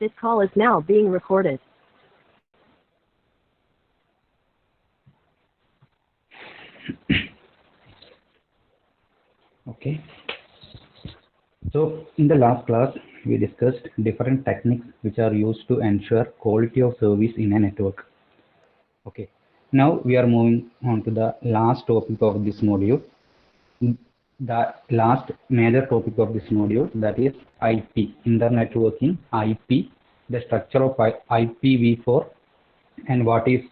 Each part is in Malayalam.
This call is now being recorded. Okay. So in the last class, we discussed different techniques which are used to ensure quality of service in a network. Okay. Now we are moving on to the last topic of this module. The last major topic of this module, that is IP, Internet Networking, IP, the structure of IPv4, and what is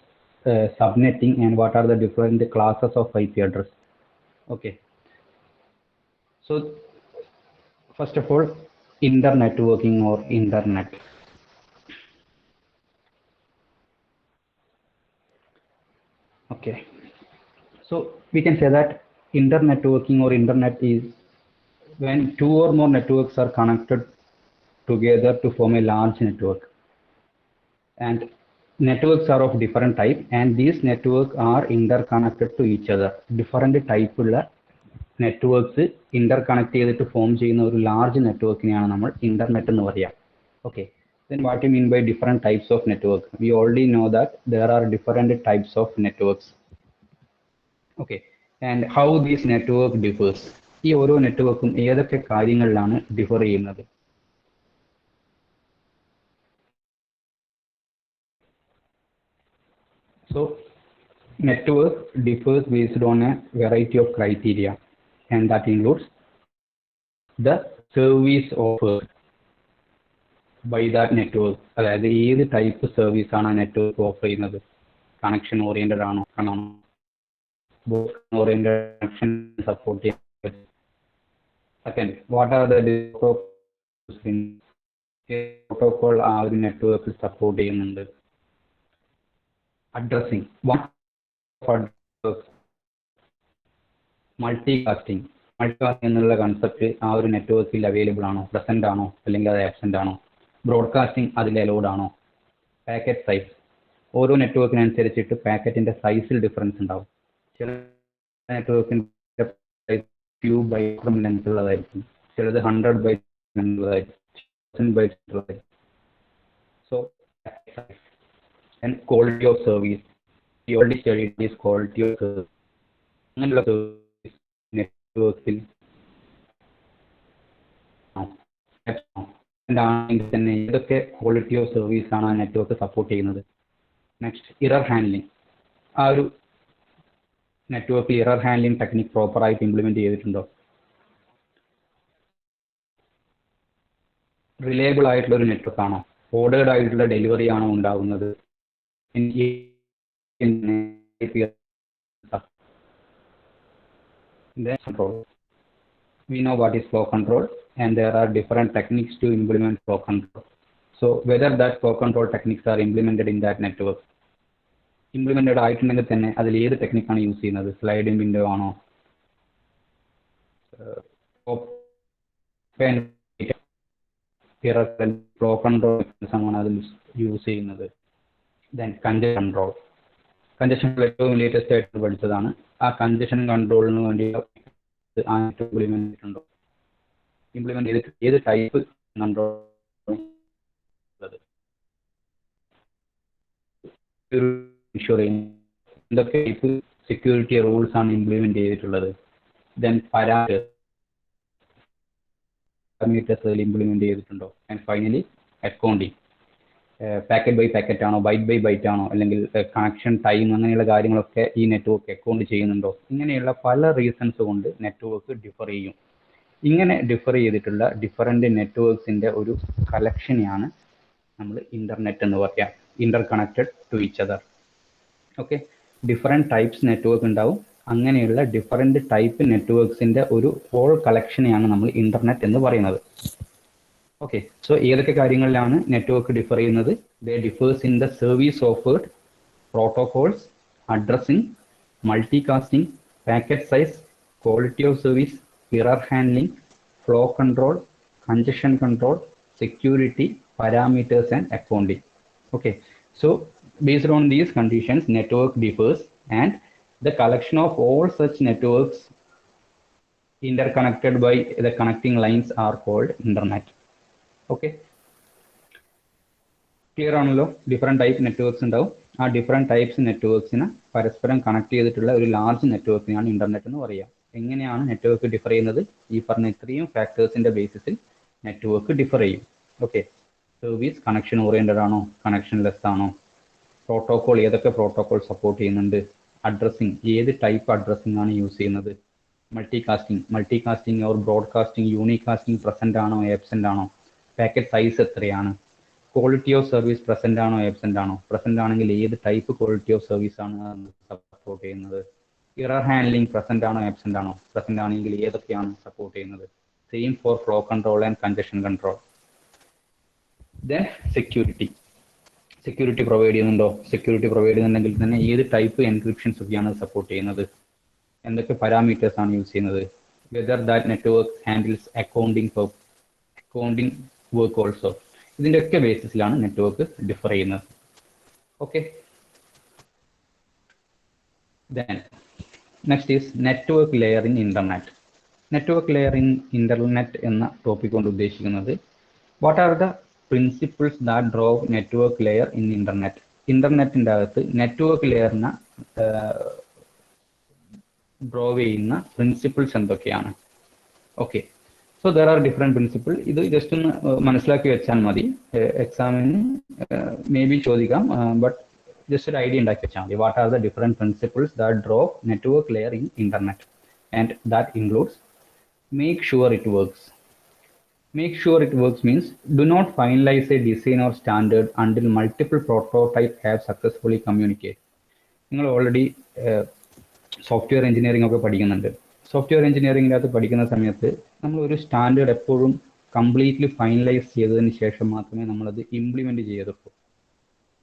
subnetting, and what are the different classes of IP address. Okay. So first of all, Internet networking or internet. Okay. So we can say that Internet networking or internet is when two or more networks are connected together to form a large network. And networks are of different type, and these networks are interconnected to each other. Different type ഉള്ള networks interconnect ചെയ്തിട്ട് form ചെയ്യുന്ന ഒരു large networkനെയാണ് നമ്മൾ internet എന്ന് പറയാം. Okay. Then what do you mean by different types of network? We already know that there are different types of networks. Okay. And how this network differs? ഈ ഓരോ നെറ്റ്വർക്കും ഏതൊക്കെ കാര്യങ്ങളിലാണ് ഡിഫർ ചെയ്യുന്നത്? So network differs based on a variety of criteria, and that includes the service offered by that network. അതായത് ഏത് ടൈപ്പ് സർവീസ് ആണ് ആ നെറ്റ്വർക്ക് ഓഫർ ചെയ്യുന്നത്? കണക്ഷൻ ഓറിയന്റഡ് ആണോ, ഓറിയന്റഡ് കണക്ഷൻ സപ്പോർട്ട് ചെയ്യുന്നത്? Second, what are the protocol ആ ഒരു നെറ്റ്വർക്കിൽ സപ്പോർട്ട് ചെയ്യുന്നുണ്ട്? അഡ്രസ്സിംഗ്, മൾട്ടികാസ്റ്റിംഗ് എന്നുള്ള കൺസെപ്റ്റ് ആ ഒരു നെറ്റ്വർക്കിൽ അവൈലബിൾ ആണോ, പ്രസന്റ് ആണോ, അല്ലെങ്കിൽ അത് ആബ്സെന്റ് ആണോ? ബ്രോഡ്കാസ്റ്റിംഗ് അതിൽ അലൗഡ് ആണോ? പാക്കറ്റ് സൈസ്, ഓരോ നെറ്റ്വർക്കിനനുസരിച്ചിട്ട് പാക്കറ്റിന്റെ സൈസിൽ ഡിഫറൻസ് ഉണ്ടാവും. ചില നെറ്റ്വർക്കിന്റെ ഫ്യൂ ബൈറ്റ് ലെങ്ത് ഉള്ളതായിരിക്കും, ചിലത് 100 ബൈറ്റ് ഉള്ളതായിരിക്കും, 1000 ബൈറ്റ് ഉള്ളതായിരിക്കും. So and quality of service, we already studied this quality of service. അങ്ങനെയുള്ള സർവീസ് നെറ്റ്വർക്കിൽ ആണെങ്കിൽ തന്നെ ഏതൊക്കെ ക്വാളിറ്റി ഓഫ് സർവീസ് ആണ് ആ നെറ്റ്വർക്ക് സപ്പോർട്ട് ചെയ്യുന്നത്? Next, error handling. ആ ഒരു നെറ്റ്വർക്കിൽ ഇറർ ഹാൻഡ്ലിംഗ് ടെക്നിക് പ്രോപ്പറായിട്ട് ഇംപ്ലിമെന്റ് ചെയ്തിട്ടുണ്ടോ? റിലയബിൾ ആയിട്ടുള്ള ഒരു നെറ്റ്വർക്ക് ആണോ? ഓർഡേർഡ് ആയിട്ടുള്ള ഡെലിവറി ആണോ ഉണ്ടാകുന്നത്? Control. We know what is flow control, and there are different techniques to implement flow control. So whether that flow control techniques are implemented in that network, implemented ആയിട്ടുണ്ടെങ്കിൽ തന്നെ അതിൽ ഏത് ടെക്നിക്കാണ് യൂസ് ചെയ്യുന്നത്? സ്ലൈഡിംഗ് വിൻഡോ ആണോ, ഫ്ലോ കൺട്രോൾ ആണ് അതിൽ യൂസ് ചെയ്യുന്നത്? Then congestion control. കൺജഷൻ ഏറ്റവും ലേറ്റസ്റ്റ് ആയിട്ട് പഠിച്ചതാണ്. ആ കൺജഷൻ കൺട്രോളിന് വേണ്ടി ഇംപ്ലിമെന്റ് ചെയ്തിട്ട് ഏത് ടൈപ്പ് കൺട്രോൾ? എന്തൊക്കെ ടൈപ്പ് സെക്യൂരിറ്റി റൂൾസ് ആണ് ഇംപ്ലിമെന്റ് ചെയ്തിട്ടുള്ളത്? ദെൻ പാരാമീറ്റേഴ്സ് ഇംപ്ലിമെന്റ് ചെയ്തിട്ടുണ്ടോ? And finally accounting. Packet by packet ആണോ, ബൈറ്റ് ബൈ ബൈറ്റ് ആണോ, അല്ലെങ്കിൽ കണക്ഷൻ ടൈം, അങ്ങനെയുള്ള കാര്യങ്ങളൊക്കെ ഈ നെറ്റ്വർക്ക് അക്കൗണ്ട് ചെയ്യുന്നുണ്ടോ? ഇങ്ങനെയുള്ള പല റീസൺസ് കൊണ്ട് നെറ്റ്വർക്ക് ഡിഫർ ചെയ്യും. ഇങ്ങനെ ഡിഫർ ചെയ്തിട്ടുള്ള ഡിഫറെന്റ് നെറ്റ്വർക്ക്സിന്റെ ഒരു കളക്ഷനെയാണ് നമ്മൾ ഇന്റർനെറ്റ് എന്ന് പറയാം. Interconnected to each other. Okay, different types network ഉണ്ടാവും. അങ്ങനെയുള്ള ഡിഫറെന്റ് ടൈപ്പ് നെറ്റ്വർക്ക്സിന്റെ ഒരു ഹോൾ കളക്ഷനെയാണ് നമ്മൾ ഇന്റർനെറ്റ് എന്ന് പറയുന്നത്. ഓക്കെ, സോ ഏതൊക്കെ കാര്യങ്ങളിലാണ് നെറ്റ്വർക്ക് ഡിഫർ ചെയ്യുന്നത്? They differs in the service offered, protocols, addressing, multicasting, packet size, quality of service, error handling, flow control, congestion control, security, parameters, and accounting. Okay, so based on these conditions, network differs, and the collection of all such networks interconnected by the connecting lines are called internet. Okay, clear ആണല്ലോ? ഡിഫറെൻറ്റ് ടൈപ്പ് നെറ്റ്വർക്ക്സ് ഉണ്ടാവും. ആ ഡിഫറെൻറ്റ് ടൈപ്സ് നെറ്റ്വർക്ക്സിനെ പരസ്പരം കണക്ട് ചെയ്തിട്ടുള്ള ഒരു ലാർജ് നെറ്റ്വർക്കിനെയാണ് ഇന്റർനെറ്റ് എന്ന് പറയുക. എങ്ങനെയാണ് നെറ്റ്വർക്ക് ഡിഫർ ചെയ്യുന്നത്? ഈ പറഞ്ഞ ഇത്രയും ഫാക്ടേഴ്സിന്റെ ബേസിസിൽ നെറ്റ്വർക്ക് ഡിഫർ ചെയ്യും. ഓക്കെ, സർവീസ് കണക്ഷൻ ഓറിയന്റഡ് ആണോ, കണക്ഷൻ ലെസ് ആണോ, പ്രോട്ടോകോൾ ഏതൊക്കെ പ്രോട്ടോകോൾ സപ്പോർട്ട് ചെയ്യുന്നുണ്ട്, അഡ്രസ്സിങ് ഏത് ടൈപ്പ് അഡ്രസ്സിംഗ് ആണ് യൂസ് ചെയ്യുന്നത്, multicasting or broadcasting unicasting present ആണോ ആബ്സെന്റ് ആണോ, പാക്കറ്റ് സൈസ് എത്രയാണ്, ക്വാളിറ്റി ഓഫ് സർവീസ് പ്രസന്റ് ആണോ ആബ്സെന്റ് ആണോ, പ്രസന്റ് ആണെങ്കിൽ ഏത് ടൈപ്പ് ക്വാളിറ്റി ഓഫ് സർവീസ് ആണ് സപ്പോർട്ട് ചെയ്യുന്നത്, എറർ ഹാൻഡ്ലിംഗ് പ്രസന്റ് ആണോ ആബ്സെന്റ് ആണോ, പ്രസന്റ് ആണെങ്കിൽ ഏതൊക്കെയാണ് സപ്പോർട്ട് ചെയ്യുന്നത്. Same four flow control and congestion control. Then security provide ചെയ്യുന്നുണ്ടോ, സെക്യൂരിറ്റി പ്രൊവൈഡ് ചെയ്യുന്നുണ്ടെങ്കിൽ തന്നെ ഏത് ടൈപ്പ് എൻക്രിപ്ഷൻസ് ഒക്കെയാണ് സപ്പോർട്ട് ചെയ്യുന്നത്, എന്തൊക്കെ പാരാമീറ്റേഴ്സ് ആണ് യൂസ് ചെയ്യുന്നത്, whether that network handles accounting work also. ഇതിൻ്റെ ഒക്കെ ബേസിസിലാണ് നെറ്റ്വർക്ക് ഡിഫർ ചെയ്യുന്നത്. Okay, then next is network layer in internet. Network layer in internet എന്ന ടോപ്പിക് കൊണ്ട് ഉദ്ദേശിക്കുന്നത് what are the principles that drove network layer in internet. ഇന്റർനെറ്റിൻ്റെ അകത്ത് നെറ്റ്വർക്ക് ലെയറിനെ ഡ്രോവ് ചെയ്യുന്ന പ്രിൻസിപ്പിൾസ് എന്തൊക്കെയാണ്. Okay, so there are different principle. ഇത് ജസ്റ്റ് ഒന്ന് മനസ്സിലാക്കി വെച്ചാൽ മതി. എക്സാമിന് മേ ബി ചോദിക്കാം, ബട്ട് ജസ്റ്റ് ഒരു ഐഡിയ ഉണ്ടാക്കി വെച്ചാൽ മതി. What are the different principles that drove network layer in internet, and that includes make sure it works. Make sure it works means do not finalize a design or standard until multiple prototypes have successfully communicated. നിങ്ങൾ ഓൾറെഡി സോഫ്റ്റ്വെയർ എഞ്ചിനീയറിംഗ് ഒക്കെ പഠിക്കുന്നുണ്ട്. സോഫ്റ്റ്വെയർ എഞ്ചിനീയറിംഗിനകത്ത് പഠിക്കുന്ന സമയത്ത് നമ്മൾ ഒരു സ്റ്റാൻഡേർഡ് എപ്പോഴും കംപ്ലീറ്റ്ലി ഫൈനലൈസ് ചെയ്തതിന് ശേഷം മാത്രമേ നമ്മളത് ഇംപ്ലിമെൻറ്റ് ചെയ്തിട്ടുള്ളൂ.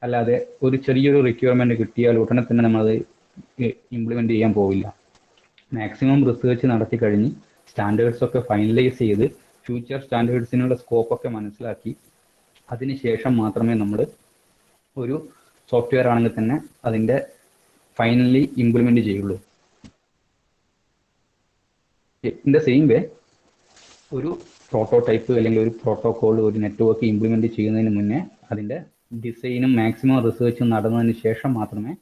അല്ലാതെ ഒരു ചെറിയൊരു റിക്വയർമെൻറ്റ് കിട്ടിയാൽ ഉടനെ തന്നെ നമ്മളത് ഇംപ്ലിമെൻറ്റ് ചെയ്യാൻ പോവില്ല. മാക്സിമം റിസർച്ച് നടത്തി കഴിഞ്ഞ് സ്റ്റാൻഡേർഡ്സ് ഒക്കെ ഫൈനലൈസ് ചെയ്ത് ഫ്യൂച്ചർ സ്റ്റാൻഡേർഡ്സിനുള്ള സ്കോപ്പൊക്കെ മനസ്സിലാക്കി അതിനുശേഷം മാത്രമേ നമ്മൾ ഒരു സോഫ്റ്റ്വെയർ ആണെങ്കിൽ തന്നെ അതിൻ്റെ ഫൈനലി ഇംപ്ലിമെൻറ്റ് ചെയ്യുള്ളൂ. ഇൻ ദ സെയിം വേ ഒരു പ്രോട്ടോടൈപ്പ് അല്ലെങ്കിൽ ഒരു പ്രോട്ടോകോൾ ഒരു നെറ്റ്വർക്ക് ഇംപ്ലിമെൻറ്റ് ചെയ്യുന്നതിന് മുന്നേ അതിൻ്റെ ഡിസൈനും മാക്സിമം റിസർച്ചും നടന്നതിന് ശേഷം മാത്രമേ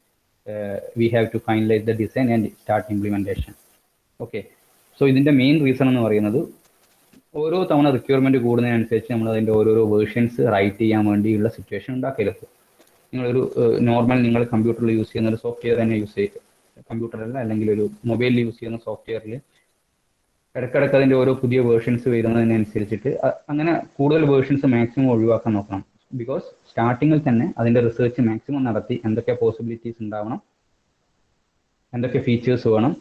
we have to finalise the design and start implementation. Okay, so ഇതിൻ്റെ മെയിൻ റീസൺ എന്ന് പറയുന്നത് ഓരോ തവണ റിക്വയർമെൻറ്റ് കൂടുന്നതിനനുസരിച്ച് നമ്മൾ അതിൻ്റെ ഓരോരോ വേർഷൻസ് റൈറ്റ് ചെയ്യാൻ വേണ്ടിയുള്ള സിറ്റുവേഷൻ ഉണ്ടാക്കരുത്. നിങ്ങളൊരു നിങ്ങൾ കമ്പ്യൂട്ടറിൽ യൂസ് ചെയ്യുന്ന ഒരു സോഫ്റ്റ്വെയർ തന്നെ യൂസ് ചെയ്യുക, കമ്പ്യൂട്ടറിൽ അല്ലെങ്കിൽ ഒരു മൊബൈലിൽ യൂസ് ചെയ്യുന്ന സോഫ്റ്റ്വെയറിൽ ഇടയ്ക്കിടയ്ക്ക് അതിൻ്റെ ഓരോ പുതിയ വേർഷൻസ് വരുന്നതിനനുസരിച്ചിട്ട് അങ്ങനെ കൂടുതൽ വേർഷൻസ് മാക്സിമം ഒഴിവാക്കാൻ നോക്കണം. ബിക്കോസ് സ്റ്റാർട്ടിങ്ങിൽ തന്നെ അതിൻ്റെ റിസർച്ച് മാക്സിമം നടത്തി എന്തൊക്കെ പോസിബിലിറ്റീസ് ഉണ്ടാവണം, എന്തൊക്കെ ഫീച്ചേഴ്സ് വേണം,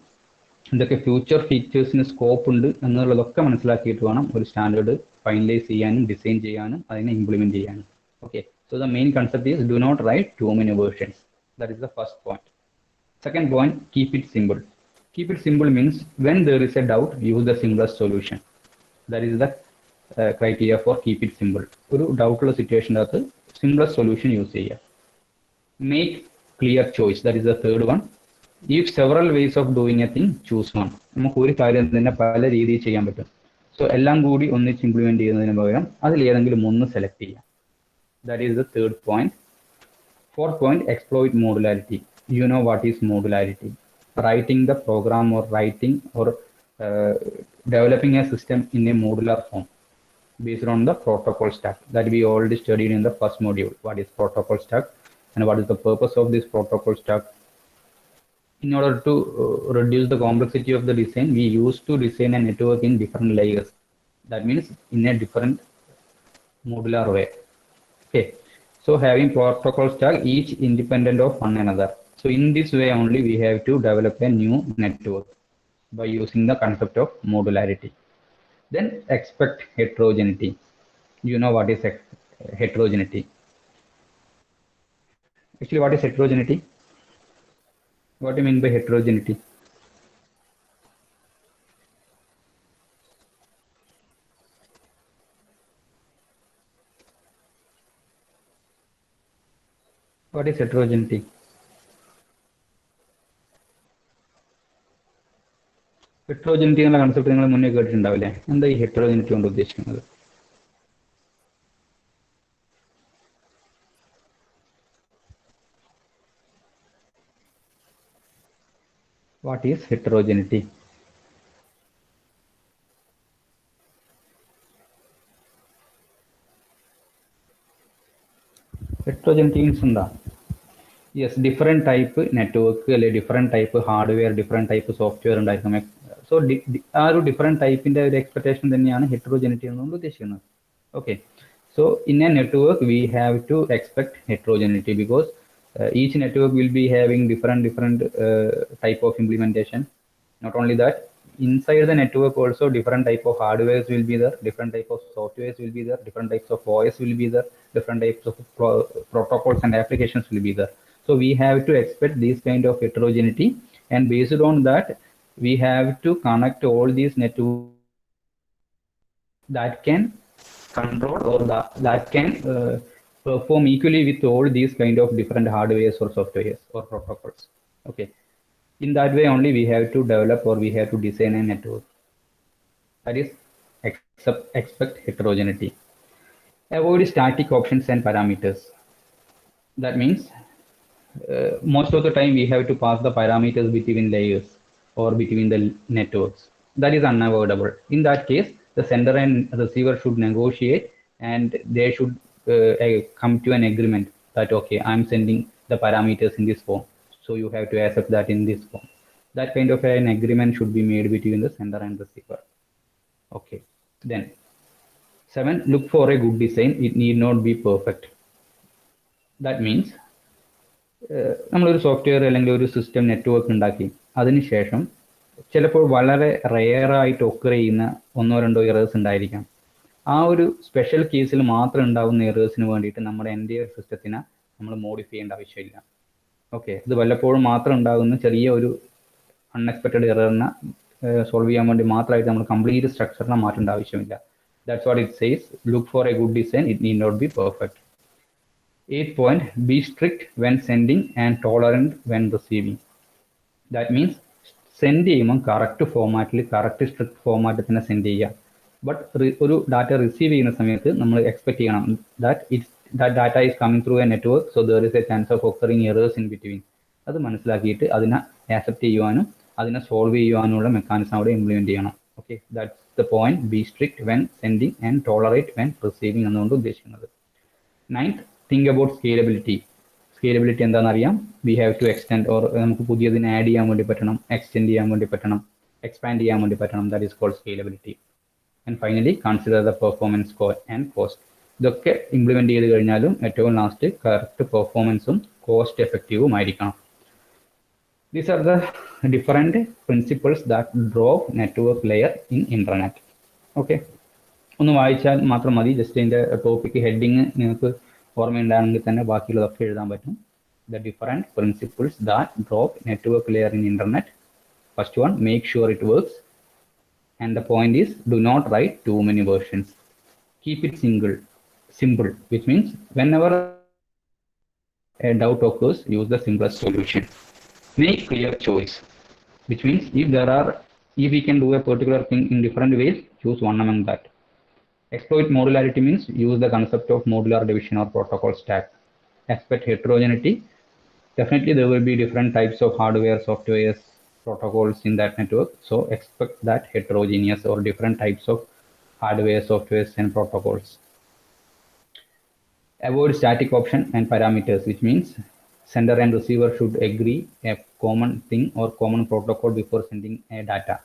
എന്തൊക്കെ ഫ്യൂച്ചർ ഫീച്ചേഴ്സിന് സ്കോപ്പ് ഉണ്ട് എന്നുള്ളതൊക്കെ മനസ്സിലാക്കിയിട്ട് വേണം ഒരു സ്റ്റാൻഡേർഡ് ഫൈനലൈസ് ചെയ്യാനും ഡിസൈൻ ചെയ്യാനും അതിനെ ഇംപ്ലിമെൻറ്റ് ചെയ്യാനും. Okay, so the main concept is do not write too many versions. That is the first point. Second point, keep it simple. Keep it simple means when there is a doubt, use the simplest solution. That is the criteria for keep it simple. ഒരു ഡൗട്ടുള്ള സിറ്റുവേഷൻ്റെ അകത്ത് simplest solution യൂസ് ചെയ്യുക. Make clear choice. That is the third one. If several ways of doing a thing, choose one. നമുക്ക് ഒരു കാര്യം തന്നെ പല രീതിയിൽ ചെയ്യാൻ പറ്റും. സോ എല്ലാം കൂടി ഒന്നിച്ച് ഇംപ്ലിമെൻറ്റ് ചെയ്യുന്നതിന് പകരം അതിൽ ഏതെങ്കിലും ഒന്ന് സെലക്ട് ചെയ്യാം. That is the third point. Fourth point, exploit modularity. You know what is modularity? Writing the program or developing a system in a modular form based on the protocol stack that we already studied in the first module. What is protocol stack and what is the purpose of this protocol stack? In order to reduce the complexity of the design, we used to design a network in different layers. That means in a different modular way. Okay, so having protocol stack each independent of one another. So in this way only we have to develop a new network by using the concept of modularity. Then expect heterogeneity. You know what is heterogeneity? Actually, what is heterogeneity? What do you mean by heterogeneity? What is heterogeneity? Heterogeneity എന്നുള്ള കൺസെപ്റ്റ് നിങ്ങൾ മുന്നേ കേട്ടിട്ടുണ്ടാവില്ലേ? എന്താ ഈ heterogeneity കൊണ്ട് ഉദ്ദേശിക്കുന്നത്? What is heterogeneity? Heterogeneity means എന്താ? Yes, different type network അല്ലെ different type hardware, different type software ഉണ്ടായിരിക്കും. സോ ആ ഒരു ഡിഫറെൻറ്റ് ടൈപ്പിൻ്റെ ഒരു എക്സ്പെക്ടേഷൻ തന്നെയാണ് ഹെറ്ററോജനിറ്റി എന്നുകൊണ്ട് ഉദ്ദേശിക്കുന്നത്. Okay, so in a network we have to expect heterogeneity because each network will be having different type of implementation. Not only that, inside the network also different type of hardwares will be there, different type of softwares will be there, different types of OS will be there, different types of protocols and applications will be there. So we have to expect this kind of heterogeneity, and based on that we have to connect all these networks that can control or that can perform equally with all these kind of different hardwares or softwares or protocols. Okay, in that way only we have to develop or we have to design a network. That is expect heterogeneity. Avoid static options and parameters. That means most of the time we have to pass the parameters between layers or between the networks. That is unavoidable. In that case, the sender and receiver should negotiate and they should come to an agreement that okay, I'm sending the parameters in this form, so you have to accept that in this form. That kind of an agreement should be made between the sender and receiver. Okay, then 7, look for a good design. It need not be perfect. That means നമ്മളൊരു സോഫ്റ്റ്വെയർ അല്ലെങ്കിൽ ഒരു സിസ്റ്റം നെറ്റ്വർക്ക് ഉണ്ടാക്കി അതിനുശേഷം ചിലപ്പോൾ വളരെ റെയറായിട്ട് ഒക്കർ ചെയ്യുന്ന 1-2 എറേഴ്സ് ഉണ്ടായിരിക്കാം. ആ ഒരു സ്പെഷ്യൽ കേസിൽ മാത്രം ഉണ്ടാകുന്ന എറേഴ്സിന് വേണ്ടിയിട്ട് നമ്മുടെ എൻ്റയർ സിസ്റ്റത്തിനെ നമ്മൾ മോഡിഫൈ ചെയ്യേണ്ട ആവശ്യമില്ല. ഓക്കെ, ഇത് വല്ലപ്പോഴും മാത്രം ഉണ്ടാകുന്ന ചെറിയ ഒരു അൺഎക്സ്പെക്റ്റഡ് എററിനെ സോൾവ് ചെയ്യാൻ വേണ്ടി മാത്രമായിട്ട് നമ്മൾ കംപ്ലീറ്റ് സ്ട്രക്ചറിനെ മാറ്റേണ്ട ആവശ്യമില്ല. That's what it says, look for a good design, it need not be perfect. 8th point, be strict when sending and tolerant when receiving. That means send ചെയ്യുമ്പോൾ കറക്റ്റ് ഫോമാറ്റിൽ കറക്റ്റ് സ്ട്രിക്റ്റ് ഫോമാറ്റിൽ തന്നെ സെൻഡ് ചെയ്യുക. ബട്ട് ഒരു ഡാറ്റ റിസീവ് ചെയ്യുന്ന സമയത്ത് നമ്മൾ എക്സ്പെക്ട് ചെയ്യണം that data is coming through a network, so there is a chance of occurring errors in between. അത് മനസ്സിലാക്കിയിട്ട് അതിനെ ആക്സെപ്റ്റ് ചെയ്യുവാനും അതിനെ സോൾവ് ചെയ്യുവാനുള്ള മെക്കാനിസം അവിടെ ഇംപ്ലിമെൻറ്റ് ചെയ്യണം. Okay, that's the point, be strict when sending and tolerate when receiving എന്നുകൊണ്ട് ഉദ്ദേശിക്കുന്നത്. 9th, think about scalability. Scalability എന്താണെന്ന് അറിയാം. We have to extend or നമുക്ക് പുതിയതിനെ ആഡ് ചെയ്യാൻ വേണ്ടി പറ്റണം, എക്സ്റ്റെൻഡ് ചെയ്യാൻ വേണ്ടി പറ്റണം, എക്സ്പാൻഡ് ചെയ്യാൻ വേണ്ടി പറ്റണം. That is called scalability. And finally consider the performance and cost. ഇതൊക്കെ ഇംപ്ലിമെൻറ്റ് ചെയ്ത് കഴിഞ്ഞാലും ഏറ്റവും ലാസ്റ്റ് കറക്റ്റ് പെർഫോമൻസും കോസ്റ്റ് എഫക്റ്റീവും ആയിരിക്കണം. These are the different principles that drove network layer in internet. Okay, ഒന്ന് വായിച്ചാൽ മാത്രം മതി. ജസ്റ്റ് ഇതിൻ്റെ ടോപ്പിക്ക് ഹെഡിങ് നിങ്ങൾക്ക് ഓർമ്മയുണ്ടാണെങ്കിൽ തന്നെ ബാക്കിയുള്ളതൊക്കെ എഴുതാൻ പറ്റും. The different principles that drove network layer in internet. First one, make sure it works. And the point is do not write too many versions. Keep it simple, which means whenever a doubt occurs, use the simplest solution. Make clear choice, which means if we can do a particular thing in different ways, choose one among that. Exploit modularity means use the concept of modular division or protocol stack. Expect heterogeneity. Definitely there will be different types of hardware, softwares, protocols in that network, so expect that heterogeneous or different types of hardware, softwares and protocols. Avoid static option and parameters, which means sender and receiver should agree a common thing or common protocol before sending a data.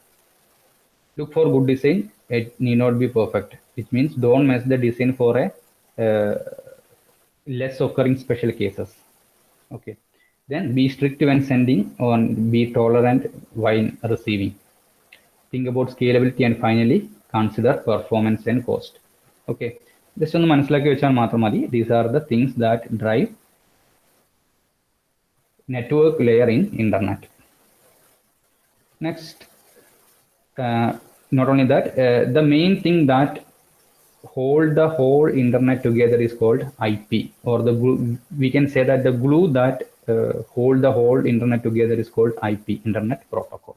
Look for good design. It need not be perfect, which means don't mess the design for a less occurring special cases. Okay, then be strict when sending or be tolerant while receiving. Think about scalability and finally consider performance and cost. Okay, just ഒന്ന് മനസ്സിലാക്കി വെച്ചാൽ മാത്രം മതി. These are the things that drive network layer in internet. Next, not only that, the main thing that hold the whole internet together is called IP, or we can say that the glue that hold the whole internet together is called IP, Internet Protocol.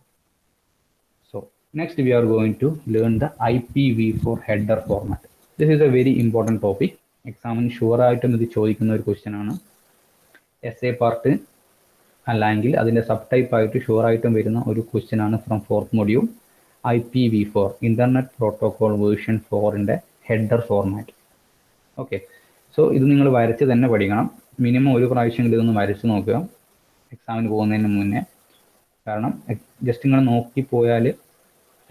So next we are going to learn the IPv4 header format. This is a very important topic. എക്സാമിന് ഷുവർ ആയിട്ടും ഇത് ചോദിക്കുന്ന ഒരു ക്വസ്റ്റ്യൻ ആണ്. എസ് എ പാർട്ട് അല്ലെങ്കിൽ അതിൻ്റെ സബ് ടൈപ്പ് ആയിട്ട് ഷുവറായിട്ടും വരുന്ന ഒരു ക്വസ്റ്റ്യൻ ആണ് from 4th module IPv4 internet protocol version 4ൻ്റെ ഹെഡർ ഫോർമാറ്റ്. ഓക്കെ, സോ ഇത് നിങ്ങൾ വരച്ച് തന്നെ പഠിക്കണം. മിനിമം ഒരു പ്രാവശ്യമെങ്കിലും ഇതൊന്ന് വരച്ച് നോക്കുക എക്സാമിന് പോകുന്നതിന് മുന്നേ. കാരണം ജസ്റ്റ് നിങ്ങൾ നോക്കിപ്പോയാൽ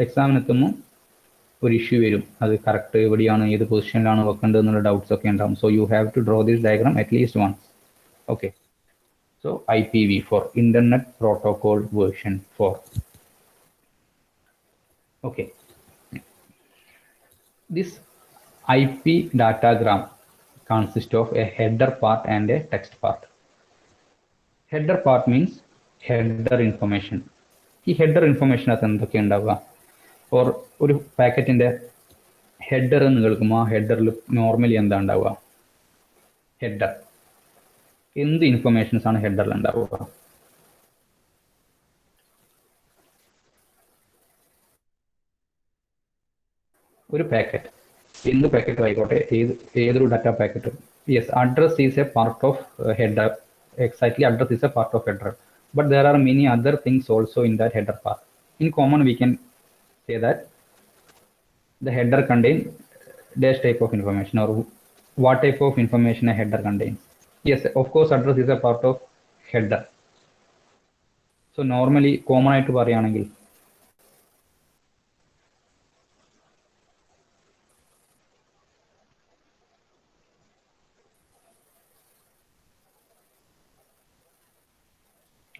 എക്സാമിനെത്തുമ്പോൾ ഒരു ഇഷ്യൂ വരും, അത് കറക്റ്റ് എവിടെയാണ് ഏത് പൊസിഷനിലാണ് വെക്കേണ്ടത് എന്നുള്ള ഡൗട്ട്സ് ഒക്കെ ഉണ്ടാകും. So you have to draw this diagram at least once. Okay, so IPv4 Internet Protocol version 4. Okay, this IP datagram consists of a header part and a text part. Header part means header information. ഈ ഹെഡർ ഇൻഫർമേഷൻ അത് എന്തൊക്കെ ഉണ്ടാവുക? ഓർ ഒരു പാക്കറ്റിൻ്റെ ഹെഡർ എന്ന് കേൾക്കുമ്പോൾ ആ ഹെഡറിൽ നോർമലി എന്താ ഉണ്ടാവുക? ഹെഡർ എന്ത് ഇൻഫർമേഷൻസ് ആണ് ഹെഡറിൽ ഉണ്ടാവുക? ഒരു പാക്കറ്റ്, എന്ത് പാക്കറ്റ് ആയിക്കോട്ടെ, ഏതൊരു data packet. Yes, address is A part of header. Exactly, address is A part of header. But there are many other things also in that header part. In common we can say that the header contain dash type of information, or what type of information a header contains. Yes, of course address is a part of header. So normally common ആയിട്ട് പറയുകയാണെങ്കിൽ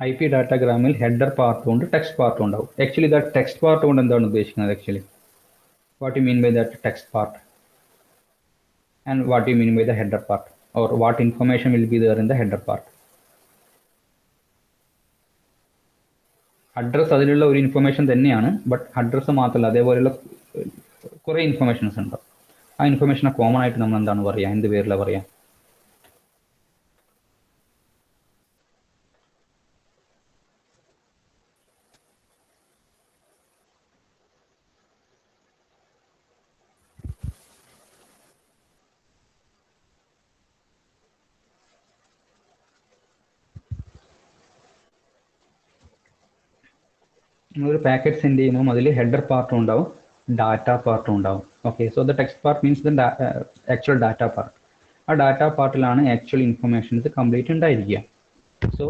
IP ഡാറ്റാഗ്രാമിൽ ഹെഡർ പാർട്ടും ഉണ്ട് ടെക്സ്റ്റ് പാർട്ടും ഉണ്ടാവും. ആക്ച്വലി ദാറ്റ് ടെക്സ്റ്റ് പാർട്ട് കൊണ്ട് എന്താണ് ഉദ്ദേശിക്കുന്നത്? Actually what you mean by that text part and what you mean by the header part, or what information will be there in the header part? Address അതിലുള്ള ഒരു ഇൻഫർമേഷൻ തന്നെയാണ്, ബട്ട് അഡ്രസ്സ് മാത്രമല്ല, അതേപോലെയുള്ള കുറേ ഇൻഫർമേഷൻസ് ഉണ്ടാവും. ആ ഇൻഫർമേഷനെ കോമൺ ആയിട്ട് നമ്മൾ എന്താണ് പറയുക? എന്ത് പേരിലാണ് പറയുക? ഒരു പാക്കറ്റ് സെൻഡ് ചെയ്യുമ്പോൾ അതിൽ ഹെഡർ പാർട്ടും ഉണ്ടാവും ഡാറ്റ പാർട്ടും ഉണ്ടാവും. Okay, so the text part means the actual data part. ആ ഡാറ്റ പാർട്ടിലാണ് ആക്ച്വൽ ഇൻഫർമേഷൻസ് കംപ്ലീറ്റ് ഉണ്ടായിരിക്കുക. So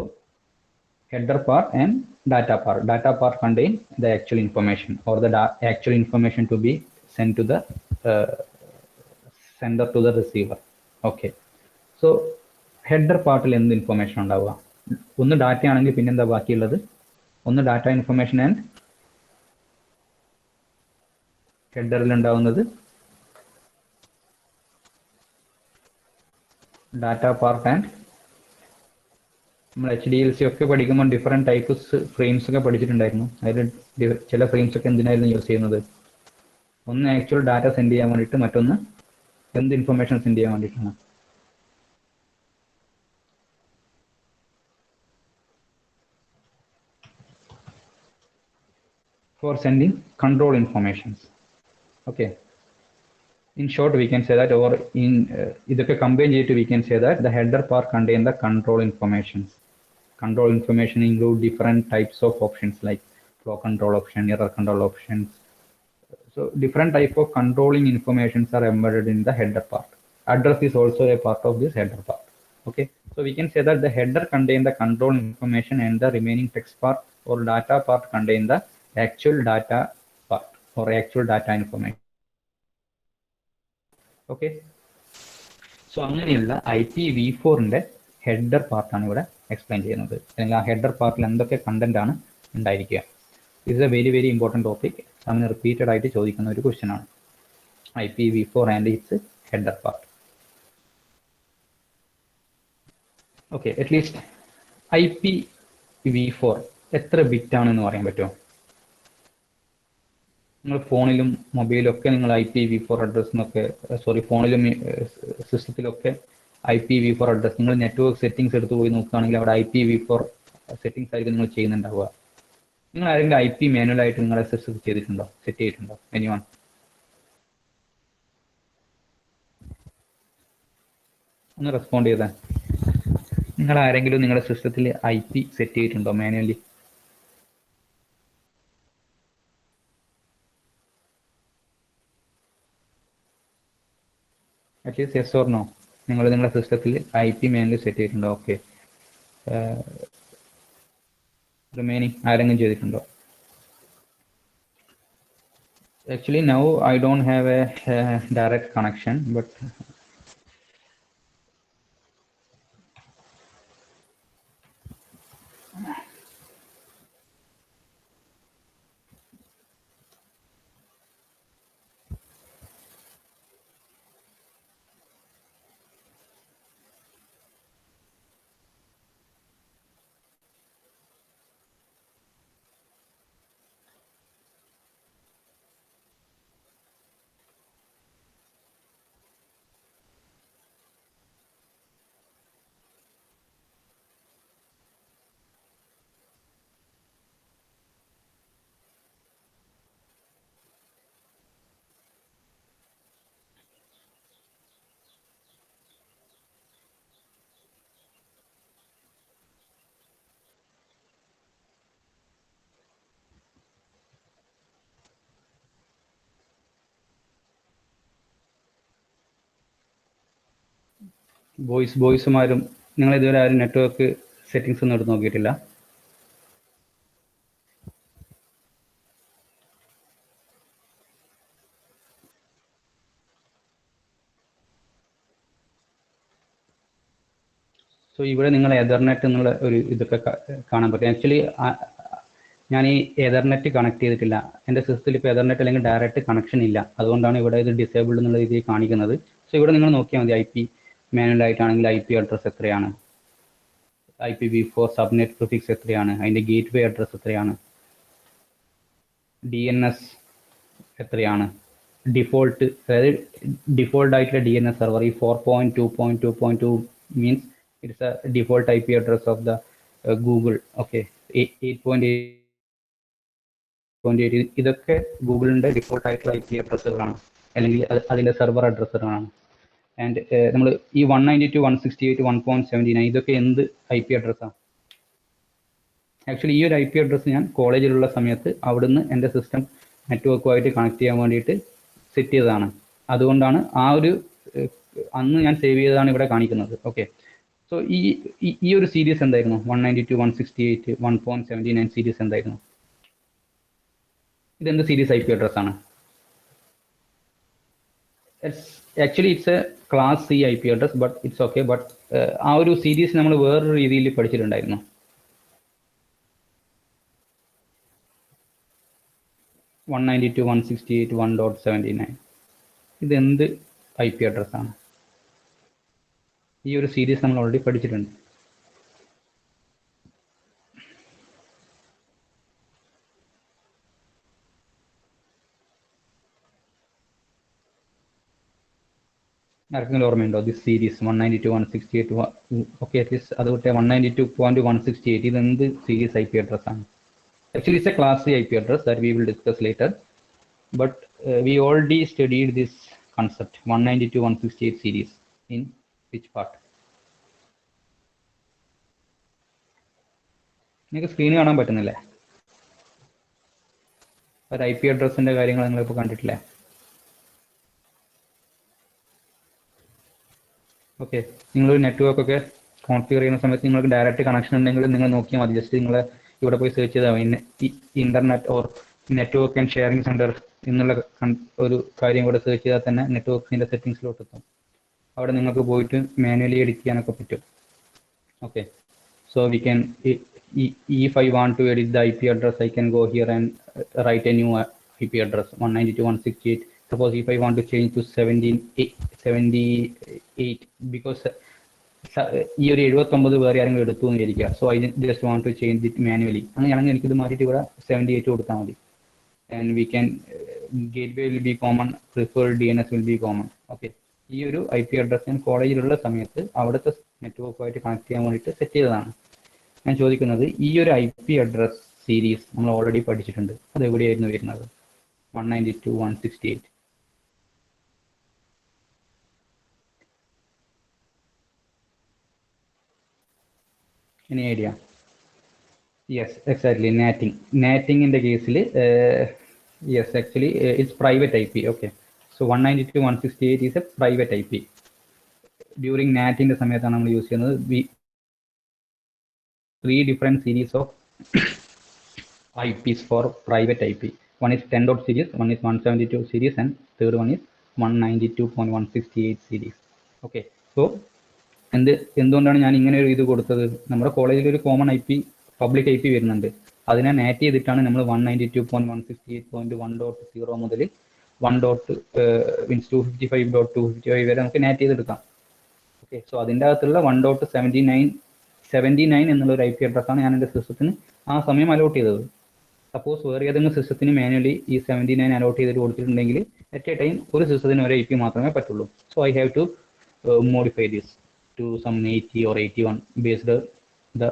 header part and data part. Data part contain the actual information, or the actual information to be send to the sender to the receiver. Okay, so header പാർട്ടിൽ എന്ത് ഇൻഫർമേഷൻ ഉണ്ടാവുക? ഒന്ന് ഡാറ്റ ആണെങ്കിൽ പിന്നെന്താ ബാക്കിയുള്ളത്? ഒന്ന് ഡാറ്റ ഇൻഫർമേഷൻ ആൻഡ് ഹെഡറിൽ ഉണ്ടാവുന്നത് ഡാറ്റ പാർട്ട് ആൻഡ് നമ്മൾ HDLC ഒക്കെ പഠിക്കുമ്പോൾ ഡിഫറെൻറ്റ് ടൈപ്പ്സ് ഫ്രെയിംസ് ഒക്കെ പഠിച്ചിട്ടുണ്ടായിരുന്നു. അതിൽ ചില ഫ്രെയിംസ് ഒക്കെ എന്തിനായിരുന്നു യൂസ് ചെയ്യുന്നത്? ഒന്ന് ആക്ച്വൽ ഡാറ്റ സെൻഡ് ചെയ്യാൻ വേണ്ടിയിട്ട്, മറ്റൊന്ന് എന്ത് ഇൻഫർമേഷൻ സെൻഡ് ചെയ്യാൻ വേണ്ടിയിട്ടാണ്? For sending control informations. Okay, in short we can say that, or in idokke combine cheyittu we can say that the header part contain the control informations. Control information include different types of options like flow control option, error control options. So different type of controlling informations are embedded in the header part. Address is also a part of this header part. Okay, so we can say that the header contain the control information and the remaining text part or data part contain the actual data part or actual data information. Okay, so അങ്ങനെയുള്ള IPv4ന്റെ ഹെഡർ പാർട്ടാണ് ഇവിടെ എക്സ്പ്ലെയിൻ ചെയ്യുന്നത്. അല്ലെങ്കിൽ ആ ഹെഡർ പാർട്ടിൽ എന്തൊക്കെ കണ്ടന്റ് ആണ് ഉണ്ടായിരിക്കുക? Is A very very important topic. അങ്ങനെ റിപ്പീറ്റഡ് ആയിട്ട് ചോദിക്കുന്ന ഒരു ക്വസ്റ്റ്യൻ ആണ് IPv4 and it's header part. Okay, at least IPv4 എത്ര ബിറ്റ് ആണെന്ന് പറയാൻ പറ്റുമോ? നിങ്ങൾ ഫോണിലും മൊബൈലും ഒക്കെ നിങ്ങൾ IPv4 അഡ്രസ് എന്നൊക്കെ, സോറി, ഫോണിലും സിസ്റ്റത്തിലൊക്കെ IPv4 അഡ്രസ് നിങ്ങൾ നെറ്റ്വർക്ക് സെറ്റിംഗ്സ് എടുത്ത് പോയി നോക്കുകയാണെങ്കിൽ അവിടെ IPv4 സെറ്റിംഗ്സ് ആയിരിക്കും നിങ്ങൾ ചെയ്യുന്നുണ്ടാവുക. നിങ്ങൾ ആരെങ്കിലും IP മാനുവലായിട്ട് നിങ്ങളെ സിസ്റ്റത്തിൽ ചെയ്തിട്ടുണ്ടോ, സെറ്റ് ചെയ്തിട്ടുണ്ടോ? എനിവൺ? ഒന്ന് റെസ്പോണ്ട് ചെയ്താൽ. നിങ്ങൾ ആരെങ്കിലും നിങ്ങളുടെ സിസ്റ്റത്തിൽ IP സെറ്റ് ചെയ്തിട്ടുണ്ടോ manually? At least yes or no. നിങ്ങൾ നിങ്ങളുടെ സിസ്റ്റത്തിൽ IP മാനുവലി സെറ്റ് ചെയ്തിട്ടുണ്ടോ? ഓക്കെ. റിമൈനിങ് ആരെങ്കിലും ചെയ്തിട്ടുണ്ടോ? Actually now I don't have a direct connection, but ബോയ്സുമാരും നിങ്ങൾ ഇതുവരെ ആരും നെറ്റ്വർക്ക് സെറ്റിംഗ്സ് ഒന്നും എടുത്ത് നോക്കിയിട്ടില്ല? സോ ഇവിടെ നിങ്ങൾ എതർനെറ്റ് എന്നുള്ള ഒരു ഇതൊക്കെ കാണാൻ പറ്റും. ആക്ച്വലി ഞാൻ ഈ എതർനെറ്റ് കണക്ട് ചെയ്തിട്ടില്ല. എൻ്റെ സിസ്റ്റത്തിൽ ഇപ്പോൾ എതർനെറ്റ് അല്ലെങ്കിൽ ഡയറക്റ്റ് കണക്ഷൻ ഇല്ല. അതുകൊണ്ടാണ് ഇവിടെ ഇത് ഡിസേബിൾഡ് എന്നുള്ള രീതിയിൽ കാണിക്കുന്നത്. സോ ഇവിടെ നിങ്ങൾ നോക്കിയാൽ മതി IP മാനുവൽ ആയിട്ടാണെങ്കിൽ IP അഡ്രസ് എത്രയാണ്, IPv4 സബ്നെറ്റ് പ്രിഫിക്സ് എത്രയാണ്, അതിൻ്റെ ഗേറ്റ് വേ അഡ്രസ് എത്രയാണ്, DNS എത്രയാണ്, ഡിഫോൾട്ട് അതായത് ഡിഫോൾട്ട് ആയിട്ടുള്ള DNS സെർവർ ഈ 4.2.2.2 means it's A default IP address of the Google. Okay, 8.8 ഇതൊക്കെ ഗൂഗിളിൻ്റെ ഡിഫോൾട്ട് ആയിട്ടുള്ള IP അഡ്രസ്സുകളാണ്, അല്ലെങ്കിൽ അതിൻ്റെ സെർവർ അഡ്രസ്സുകളാണ്. ആൻഡ് നമ്മൾ ഈ 192.168 1.79 ഇതൊക്കെ എന്ത് IP അഡ്രസ്സാണ്? ആക്ച്വലി ഈ ഒരു IP അഡ്രസ്സ് ഞാൻ കോളേജിലുള്ള സമയത്ത് അവിടുന്ന് എൻ്റെ സിസ്റ്റം നെറ്റ്വർക്കുമായിട്ട് കണക്ട് ചെയ്യാൻ വേണ്ടിയിട്ട് സെറ്റ് ചെയ്തതാണ്. അതുകൊണ്ടാണ് ആ ഒരു അന്ന് ഞാൻ സേവ് ചെയ്തതാണ് ഇവിടെ കാണിക്കുന്നത്. ഓക്കെ, സോ ഈ ഒരു സീരീസ് എന്തായിരുന്നു? 192.168 1.79 സീരീസ് എന്തായിരുന്നു? ഇതെന്ത് സീരീസ് IP അഡ്രസ്സാണ്? Actually it's a class C IP address, but it's okay. But ആ ഒരു സീരീസ് നമ്മൾ വേറൊരു രീതിയിൽ പഠിച്ചിട്ടുണ്ടായിരുന്നു. 192.168 1.79 ഇതെന്ത് IP അഡ്രസ്സാണ്? ഈ ഒരു സീരീസ് നമ്മൾ ഓൾറെഡി പഠിച്ചിട്ടുണ്ട്. ആർക്കെങ്കിലും ഓർമ്മയുണ്ടോ? ദിസ് സീരീസ് 192.168 ഓക്കെ, അറ്റ്ലീസ്റ്റ് അതുകൊട്ടെ 192.168 ഇതെന്ത് series IP അഡ്രസ്സാണ്? Actually, it's a class C IP address that we will discuss later. But we already studied this concept 192.168 series in which part? നിങ്ങൾക്ക് സ്ക്രീൻ കാണാൻ പറ്റുന്നില്ലേ? ഒരു IP അഡ്രസ്സിൻ്റെ കാര്യങ്ങൾ നിങ്ങളിപ്പോൾ കണ്ടിട്ടില്ലേ? ഓക്കെ, നിങ്ങളൊരു നെറ്റ്വർക്കൊക്കെ കോൺഫിഗർ ചെയ്യുന്ന സമയത്ത് നിങ്ങൾക്ക് ഡയറക്റ്റ് കണക്ഷൻ ഉണ്ടെങ്കിൽ നിങ്ങൾ നോക്കിയാൽ മതി. ജസ്റ്റ് നിങ്ങൾ ഇവിടെ പോയി സെർച്ച് ചെയ്താൽ മതി internet or network and sharing centre എന്നുള്ള ഒരു കാര്യം കൂടെ സെർച്ച് ചെയ്താൽ തന്നെ നെറ്റ്വർക്കിൻ്റെ സെറ്റിംഗ്സിലോട്ട് എത്തും. അവിടെ നിങ്ങൾക്ക് പോയിട്ട് മാനുവലി എഡിറ്റ് ചെയ്യാനൊക്കെ പറ്റും. Okay, so we can if I want to edit the IP address, I can go here and write a new IP address 192.168. Suppose if I want to change to 78 because ഈ ഒരു 79 വേറെ ആരെങ്കിലും എടുത്തു എന്ന് വിചാരിക്കുക. So I just want to change it manually. അങ്ങനെയാണെങ്കിൽ എനിക്കിത് മാറ്റിയിട്ട് ഇവിടെ 78 കൊടുത്താൽ മതി. And we can gateway will be common, preferred DNS will be common. Okay, ഈ ഒരു IP അഡ്രസ് ഞാൻ കോളേജിലുള്ള സമയത്ത് അവിടുത്തെ നെറ്റ്വർക്കുമായിട്ട് കണക്ട് ചെയ്യാൻ വേണ്ടിയിട്ട് സെറ്റ് ചെയ്തതാണ്. ഞാൻ ചോദിക്കുന്നത് ഈ ഒരു IP അഡ്രസ് സീരീസ് നമ്മൾ ഓൾറെഡി പഠിച്ചിട്ടുണ്ട്. അത് എവിടെയായിരുന്നു വരുന്നത്? 192.168. Any idea? Yes, exactly. NATing in the case, yes, actually, it's private IP. Okay. So 192.168 is a private IP. During NAT in the സമയത്താണ് നമ്മൾ യൂസ് ചെയ്യുന്നത് three different series of IPs for private IP. One is 10. series, one is 172 series, and third one is 192.168 series. Okay. So എന്തുകൊണ്ടാണ് ഞാൻ ഇങ്ങനെ ഒരു ഇത് കൊടുത്തത്? നമ്മുടെ കോളേജിൽ ഒരു കോമൺ IP പബ്ലിക് IP വരുന്നുണ്ട്. അതിനെ നാറ്റ് ചെയ്തിട്ടാണ് നമ്മൾ 192.168.1.0 മുതൽ 1.255.255 വരെ നമുക്ക് നാറ്റ് ചെയ്തെടുക്കാം. ഓക്കെ. സോ അതിൻ്റെ അകത്തുള്ള 1.79 എന്നുള്ള ഒരു IP അഡ്രസ്സാണ് ഞാൻ എൻ്റെ സിസ്റ്റത്തിന് ആ സമയം അലോട്ട് ചെയ്തത്. സപ്പോസ് വേറെ ഏതെങ്കിലും സിസ്റ്റത്തിന് മാനുവലി ഈ 79 അലോട്ട് ചെയ്തിട്ട് കൊടുത്തിട്ടുണ്ടെങ്കിൽ അറ്റ് എ ടൈം ഒരു സിസ്റ്റത്തിന് ഒരു IP മാത്രമേ പറ്റുള്ളൂ. So I have to modify this to some 80 or 81 based the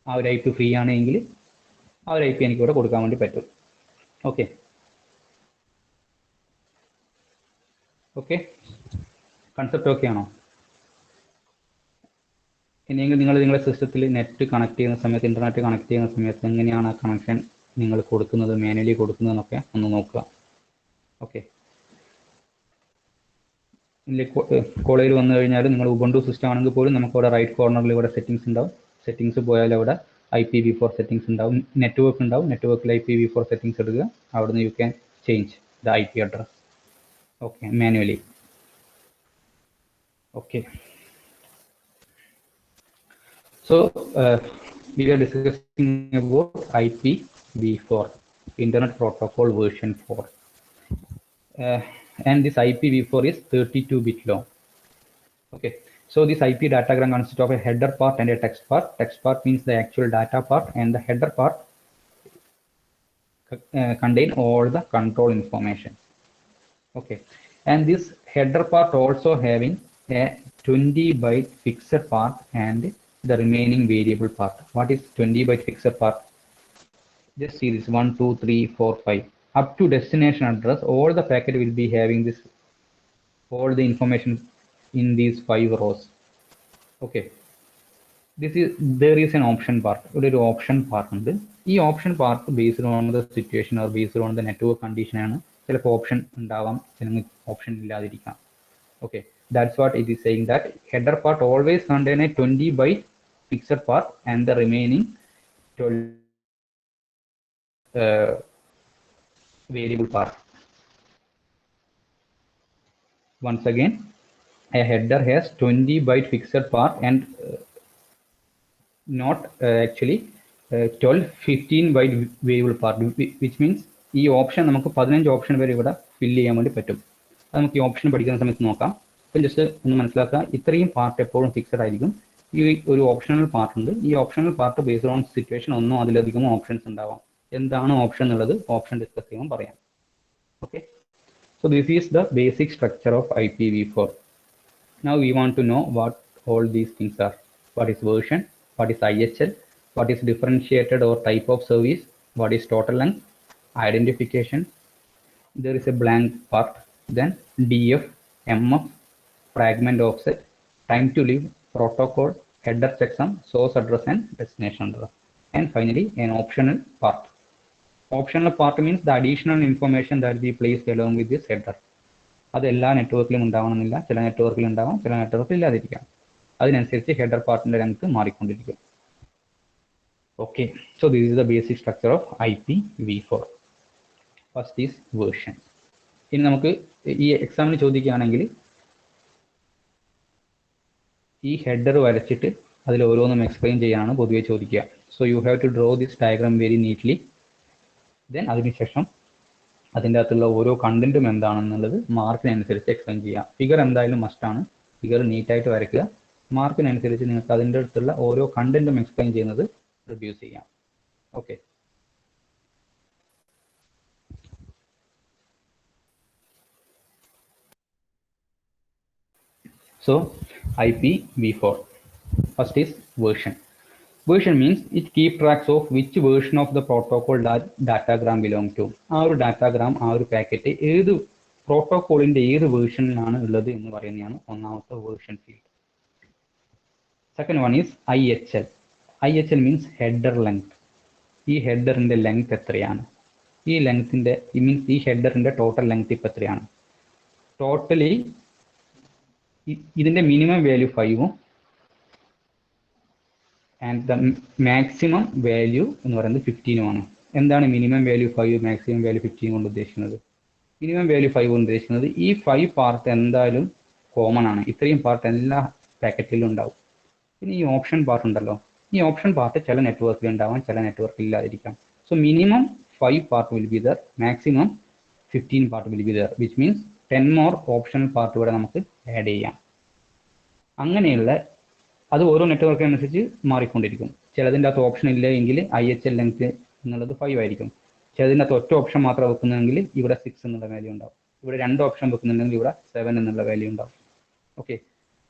ആ ഒരു IP ഫ്രീ ആണെങ്കിൽ ആ ഒരു IP എനിക്ക് ഇവിടെ കൊടുക്കാൻ വേണ്ടി പറ്റും. ഓക്കെ ഓക്കെ കൺസെപ്റ്റ് ഓക്കെ ആണോ? ഇനിയെങ്കിൽ നിങ്ങൾ നിങ്ങളുടെ സിസ്റ്റത്തിൽ നെറ്റ് കണക്ട് ചെയ്യുന്ന സമയത്ത്, ഇന്റർനെറ്റ് കണക്ട് ചെയ്യുന്ന സമയത്ത് എങ്ങനെയാണ് ആ കണക്ഷൻ നിങ്ങൾ കൊടുക്കുന്നത്, മാനുവലി കൊടുക്കുന്നതെന്നൊക്കെ ഒന്ന് നോക്കുക. ഓക്കെ. കോളേജിൽ വന്നു കഴിഞ്ഞാൽ നിങ്ങൾ ഉബുണ്ടു സിസ്റ്റം ആണെങ്കിൽ പോലും നമുക്ക് അവിടെ റൈറ്റ് കോർണറിൽ ഇവിടെ സെറ്റിംഗ്സ് ഉണ്ടാവും. സെറ്റിംഗ്സ് പോയാൽ അവിടെ IPv4 സെറ്റിംഗ്സ് ഉണ്ടാവും, നെറ്റ്വർക്ക് ഉണ്ടാവും. നെറ്റ്വർക്കിൽ IPv4 സെറ്റിംഗ്സ് എടുക്കുക. അവിടുന്ന് you can change the IP address. Okay, manually. Okay. So we are discussing about IPv4, Internet Protocol version 4, and this IPv4 is 32-bit long. Okay, so this IP datagram consists of a header part and a text part. Text part means the actual data part, and the header part contain all the control information. Okay, and this header part also having a 20-byte fixed part and the remaining variable part. What is 20-byte fixed part? Just see this 1, 2, 3, 4, 5 up to destination address. All the packet will be having this, all the information in these 5 rows. Okay, there is an option part. There option part ഉണ്ട്. ഈ option part based on the situation or based on the network condition ആണ്. ചിലപ്പോൾ ഓപ്ഷൻ ഉണ്ടാവാം, ചിലപ്പോൾ option ഇല്ലാതിരിക്കാം. Okay, that's what it is saying, that header part always contain a 20-byte fixed part and the remaining 12 variable part. Once again, a header has 20-byte fixed part and not actually 12-15-byte variable part, which means ഈ ഓപ്ഷൻ നമുക്ക് 15 ഓപ്ഷൻ വരെ ഇവിടെ ഫില്ല് ചെയ്യാൻ വേണ്ടി പറ്റും. അത് നമുക്ക് ഈ ഓപ്ഷൻ പഠിക്കുന്ന സമയത്ത് നോക്കാം. അപ്പം ജസ്റ്റ് ഒന്ന് മനസ്സിലാക്കുക, ഇത്രയും പാർട്ട് എപ്പോഴും ഫിക്സഡ് ആയിരിക്കും. ഈ ഒരു ഓപ്ഷണൽ പാർട്ട് ഉണ്ട്. ഈ optional part based on situation ഒന്നോ അതിലധികമോ ഓപ്ഷൻസ് ഉണ്ടാവാം. എന്താണ് ഓപ്ഷൻ എന്നുള്ളത് ഓപ്ഷൻ ഡിസ്കസ് ചെയ്യുമ്പോൾ പറയാം. Okay, so this is the basic structure of IPv4. Now we want to know what all these things are. What is version, what is IHL, what is differentiated or type of service, what is total length, identification, there is a blank part, then DF, MF, fragment offset, time to live, protocol, header checksum, source address and destination address, and finally an optional part. Optional part means the additional information that we placed along with this header. അത് എല്ലാ നെറ്റ്വർക്കിലും ഉണ്ടാവണമെന്നില്ല, ചില നെറ്റ്വർക്കിൽ ഉണ്ടാവാം, ചില നെറ്റ്വർക്കിൽ ഇല്ലാതിരിക്കാം. അതിനനുസരിച്ച് ഹെഡർ പാർട്ടിന്റെ ലെങ്ത് മാറിക്കൊണ്ടിരിക്കും. Okay, so this is the basic structure of IPv4. First is version. ഇനി നമുക്ക് ഈ എക്സാമിന് ചോദിക്കുകയാണെങ്കിൽ ഈ ഹെഡർ വരച്ചിട്ട് അതിൽ ഓരോന്നും എക്സ്പ്ലെയിൻ ചെയ്യാനാണ് പൊതുവെ ചോദിക്കുക. So you have to draw this diagram very neatly. Then അതിനുശേഷം അതിൻ്റെ അകത്തുള്ള ഓരോ കണ്ടന്റും എന്താണെന്നുള്ളത് മാർക്കിനനുസരിച്ച് എക്സ്പ്ലെയിൻ ചെയ്യാം. ഫിഗർ എന്തായാലും മസ്റ്റാണ്. ഫിഗർ നീറ്റായിട്ട് വരയ്ക്കുക. മാർക്കിനനുസരിച്ച് നിങ്ങൾക്ക് അതിൻ്റെ അടുത്തുള്ള ഓരോ കണ്ടന്റും എക്സ്പ്ലെയിൻ ചെയ്യുന്നത് റിഡ്യൂസ് ചെയ്യാം. Okay, so IPv4. First is version. Version means it keep tracks of which version of the protocol that datagram belong to. ആ ഒരു ഡാറ്റാഗ്രാം, ആ ഒരു പാക്കറ്റ് ഏത് പ്രോട്ടോകോളിന്റെ ഏത് വേർഷനിലാണ് ഉള്ളത് എന്ന് പറയുന്നതാണ് ഒന്നാമത്തെ version field. Second one is IHL. IHL means header length. ഈ ഹെഡറിൻ്റെ ലെങ്ത് എത്രയാണ്? ഈ ലെങ്ത്തിൻ്റെ മീൻസ് ഈ ഹെഡറിൻ്റെ ടോട്ടൽ ലെങ്ത് ഇപ്പം എത്രയാണ്? ടോട്ടലി ഇതിൻ്റെ മിനിമം വാല്യൂ 5ഉം ആൻഡ് ദ മാക്സിമം വാല്യൂ എന്ന് പറയുന്നത് 15ഉമാണ്. എന്താണ് മിനിമം വാല്യൂ 5 മാക്സിമം വാല്യൂ 15 കൊണ്ട് ഉദ്ദേശിക്കുന്നത്? മിനിമം വാല്യൂ 5 കൊണ്ട് ഉദ്ദേശിക്കുന്നത് ഈ 5 പാർട്ട് എന്തായാലും കോമൺ ആണ്. ഇത്രയും പാർട്ട് എല്ലാ പാക്കറ്റിലും ഉണ്ടാവും. പിന്നെ ഈ ഓപ്ഷൻ പാർട്ട് ഉണ്ടല്ലോ, ഈ ഓപ്ഷൻ പാർട്ട് ചില നെറ്റ്വർക്കിൽ ഉണ്ടാവാം, ചില നെറ്റ്വർക്കിൽ ഇല്ലാതിരിക്കാം. So minimum 5 part will be there, maximum 15 part will be there, which means 10 more optional part ഇവിടെ നമുക്ക് ആഡ് ചെയ്യാം. അങ്ങനെയുള്ള അത് ഓരോ നെറ്റ്വർക്കിനനുസരിച്ച് മാറിക്കൊണ്ടിരിക്കും. ചിലതിൻ്റെ അകത്ത് ഓപ്ഷൻ ഇല്ല എങ്കിൽ IHL ലെങ്ത് എന്നുള്ളത് 5 ആയിരിക്കും. ചിലതിൻ്റെ അകത്ത് ഒറ്റ ഓപ്ഷൻ മാത്രം വെക്കുന്നെങ്കിൽ ഇവിടെ 6 എന്നുള്ള വാല്യൂ ഉണ്ടാവും. ഇവിടെ 2 ഓപ്ഷൻ വെക്കുന്നുണ്ടെങ്കിൽ ഇവിടെ 7 എന്നുള്ള വാല്യൂ ഉണ്ടാവും. ഓക്കെ,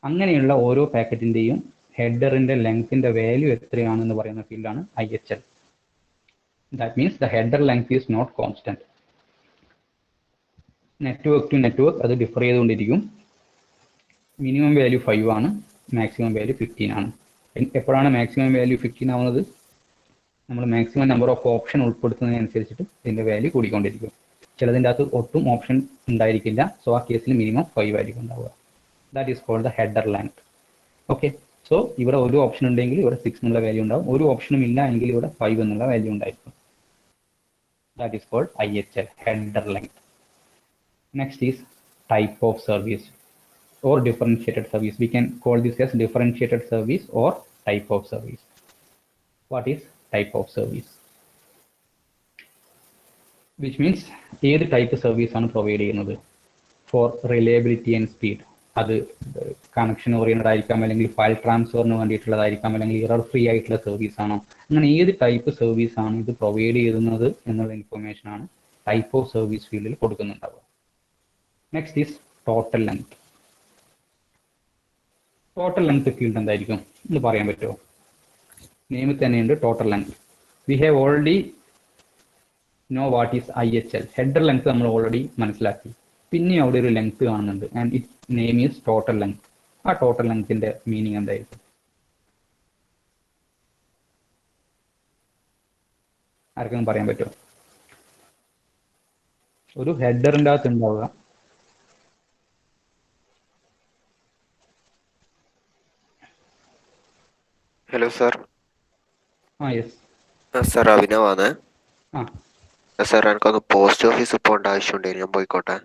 അങ്ങനെയുള്ള ഓരോ പാക്കറ്റിൻ്റെയും ഹെഡറിൻ്റെ ലെങ്ത്തിൻ്റെ വാല്യൂ എത്രയാണെന്ന് പറയുന്ന ഫീൽഡാണ് IHL. That means the header length is not constant. Network to network അത് ഡിഫർ ചെയ്തുകൊണ്ടിരിക്കും. മിനിമം വാല്യൂ 5 ആണ്, മാക്സിമം വാല്യൂ 15 ആണ്. എപ്പോഴാണ് മാക്സിമം വാല്യൂ 15 ആവുന്നത്? നമ്മൾ മാക്സിമം നമ്പർ ഓഫ് ഓപ്ഷൻ ഉൾപ്പെടുത്തുന്നതിനനുസരിച്ചിട്ട് ഇതിൻ്റെ വാല്യൂ കൂടിക്കൊണ്ടിരിക്കും. ചിലതിൻ്റെ അകത്ത് ഒട്ടും ഓപ്ഷൻ ഉണ്ടായിരിക്കില്ല. സോ ആ കേസിൽ മിനിമം 5 ആയിരിക്കും ഉണ്ടാവുക. That is called the header length. Okay, so ഇവിടെ ഒരു ഓപ്ഷൻ ഉണ്ടെങ്കിൽ ഇവിടെ 6 എന്നുള്ള വാല്യൂ ഉണ്ടാവും. ഒരു ഓപ്ഷനും ഇല്ല എങ്കിൽ ഇവിടെ 5 എന്നുള്ള വാല്യൂ ഉണ്ടായിരിക്കും. That is called IHL, header length. Next is type of service or differentiated service. We can call this as differentiated service or type of service. What is type of service? Which means ഏത് ടൈപ്പ് സർവീസ് ആണ് പ്രൊവൈഡ് ചെയ്യുന്നത്? For reliability and speed. അത് കണക്ഷൻ ഓറിയൻറ്റഡ് ആയിരിക്കാം, അല്ലെങ്കിൽ ഫയൽ ട്രാൻസ്ഫറിന് വേണ്ടിയിട്ടുള്ളതായിരിക്കാം, അല്ലെങ്കിൽ എറർ ഫ്രീ ആയിട്ടുള്ള സർവീസ് ആണോ? അങ്ങനെ ഏത് ടൈപ്പ് സർവീസ് ആണ് ഇത് പ്രൊവൈഡ് ചെയ്യുന്നത് എന്നുള്ള ഇൻഫർമേഷൻ ആണ് ടൈപ്പ് ഓഫ് സർവീസ് ഫീൽഡിൽ കൊടുക്കുന്നുണ്ടാവുക. Next is total length. Total length field എന്തായിരിക്കും എന്ന് പറയാൻ പറ്റുമോ? നെയിമിൽ തന്നെയുണ്ട് total length. We have already know what is IHL. Header length നമ്മൾ ഓൾറെഡി മനസ്സിലാക്കി. പിന്നെ അവിടെ ഒരു ലെങ്ത് കാണുന്നുണ്ട് and it name is total length. ആ ടോട്ടൽ ലെങ്ത്തിന്റെ മീനിങ് എന്തായിരിക്കും? ആർക്കെങ്കിലും പറയാൻ പറ്റുമോ? ഒരു ഹെഡറിൻ്റെ അകത്ത് ഉണ്ടാവുക ഹലോ സാർ. യെസ് സാർ അഭിനവാണ്. സാർ എനിക്കൊന്ന് പോസ്റ്റ് ഓഫീസിൽ പോകേണ്ട ആവശ്യമുണ്ട്, ഞാൻ പോയിക്കോട്ടെ?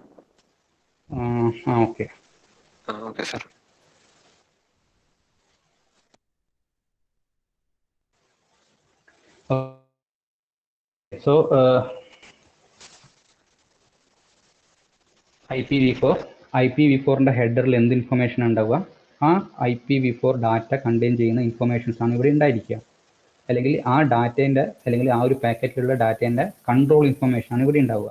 Okay okay sir. സോ IPv4ന്റെ ഹെഡറിൽ എന്ത് ഇൻഫർമേഷൻ ഉണ്ടാവുക? ആ IPv4 ഡാറ്റ കണ്ടെയ്ൻ ചെയ്യുന്ന ഇൻഫർമേഷൻസ് ആണ് ഇവിടെ ഉണ്ടായിരിക്കുക. അല്ലെങ്കിൽ ആ ഡാറ്റേൻ്റെ അല്ലെങ്കിൽ ആ ഒരു പാക്കറ്റിലുള്ള ഡാറ്റേൻ്റെ കൺട്രോൾ ഇൻഫർമേഷൻ ആണ് ഇവിടെ ഉണ്ടാവുക.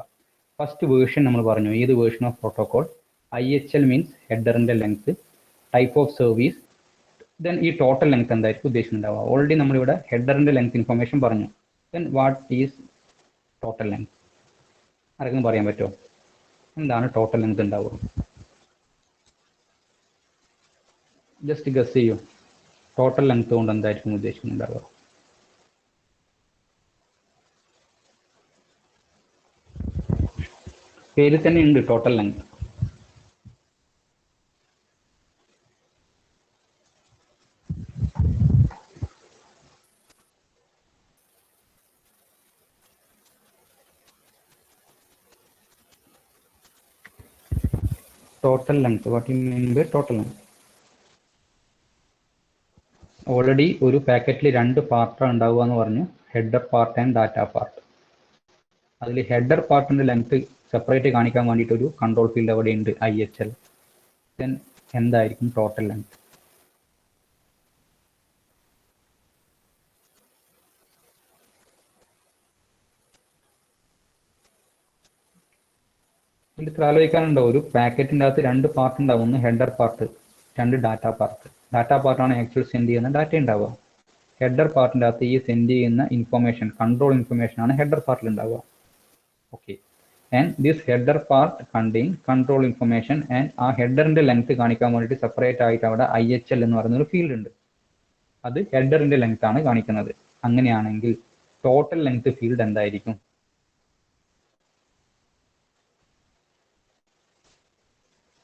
ഫസ്റ്റ് വേർഷൻ നമ്മൾ പറഞ്ഞു, ഏത് version of protocol? IHL means ഹെഡറിൻ്റെ length. Type of service, then ഈ ടോട്ടൽ ലെങ്ത് എന്തായിരിക്കും ഉദ്ദേശിക്കുന്നുണ്ടാവുക? ഓൾറെഡി നമ്മളിവിടെ ഹെഡറിൻ്റെ ലെങ്ത് ഇൻഫർമേഷൻ പറഞ്ഞു. Then what is total length? ആർക്കും പറയാൻ പറ്റുമോ? എന്താണ് ടോട്ടൽ ലെങ്ത് ഉണ്ടാവുക? ജസ്റ്റ് ഗസ് ചെയ്യൂ. ടോട്ടൽ ലെങ്ത് കൊണ്ട് എന്തായിരിക്കും ഉദ്ദേശിക്കുന്നുണ്ടാവുക? പേര് തന്നെ ഉണ്ട് total length. Total length, what you mean by total length? Already ഒരു പാക്കറ്റിൽ 2 പാർട്ടാണ് ഉണ്ടാവുക എന്ന് പറഞ്ഞു, header part and data part. അതിൽ ഹെഡർ പാർട്ടിൻ്റെ ലെങ്ത് സെപ്പറേറ്റ് കാണിക്കാൻ വേണ്ടിയിട്ട് ഒരു കൺട്രോൾ ഫീൽഡ് അവിടെ ഉണ്ട്, IHL. ദെൻ എന്തായിരിക്കും ടോട്ടൽ ലെങ്ത്? ഇതിൽ ആലോചിക്കാനുണ്ടോ? ഒരു പാക്കറ്റിൻ്റെ അകത്ത് 2 പാർട്ട് ഉണ്ടാവും, ഒന്ന് header part, 2 data part. Data പാർട്ടാണ് ആക്ച്വൽ സെൻഡ് ചെയ്യുന്ന ഡാറ്റ ഉണ്ടാവുക. ഹെഡർ പാർട്ടിൻ്റെ അകത്ത് ഈ സെൻഡ് ചെയ്യുന്ന ഇൻഫർമേഷൻ, കൺട്രോൾ ഇൻഫർമേഷൻ ആണ് ഹെഡർ പാർട്ടിൽ ഉണ്ടാവുക. Okay, and this header part contain control information. And ആ ഹെഡറിൻ്റെ ലെങ്ത് കാണിക്കാൻ വേണ്ടിയിട്ട് സെപ്പറേറ്റ് ആയിട്ട് അവിടെ IHL എന്ന് പറയുന്ന ഒരു ഫീൽഡ് ഉണ്ട്. അത് ഹെഡറിന്റെ ലെങ്ത് ആണ് കാണിക്കുന്നത്. അങ്ങനെയാണെങ്കിൽ ടോട്ടൽ ലെങ്ത് ഫീൽഡ് എന്തായിരിക്കും?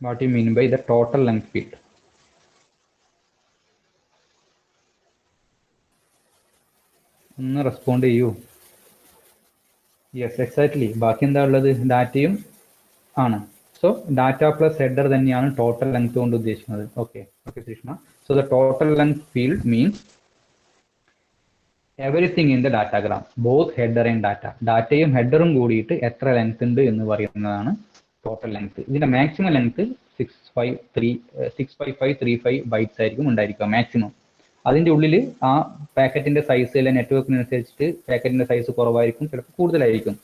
What you mean by the total length field? ഒന്ന് റെസ്പോണ്ട് ചെയ്യൂ. Yes, exactly. ബാക്കി എന്താ ഉള്ളത്? ഡാറ്റയും ആണ്. സോ ഡാറ്റ പ്ലസ് ഹെഡർ തന്നെയാണ് ടോട്ടൽ ലെങ്ത് കൊണ്ട് ഉദ്ദേശിക്കുന്നത്. Okay Sushma. So the total length field means everything in the datagram, both header and data. ഡാറ്റയും ഹെഡറും കൂടിയിട്ട് എത്ര ലെങ്ത് ഉണ്ട് എന്ന് പറയുന്നതാണ് ടോട്ടൽ ലെങ്ത്. ഇതിന്റെ മാക്സിമം ലെങ്ത് 65535 ബൈറ്റ്സ് ആയിരിക്കും ഉണ്ടായിരിക്കുക മാക്സിമം. അതിന്റെ ഉള്ളിൽ ആ പാക്കറ്റിന്റെ സൈസ് അല്ലെ നെറ്റ്വർക്കിനനുസരിച്ചിട്ട് പാക്കറ്റിന്റെ സൈസ് കുറവായിരിക്കും, ചിലപ്പോൾ കൂടുതലായിരിക്കും.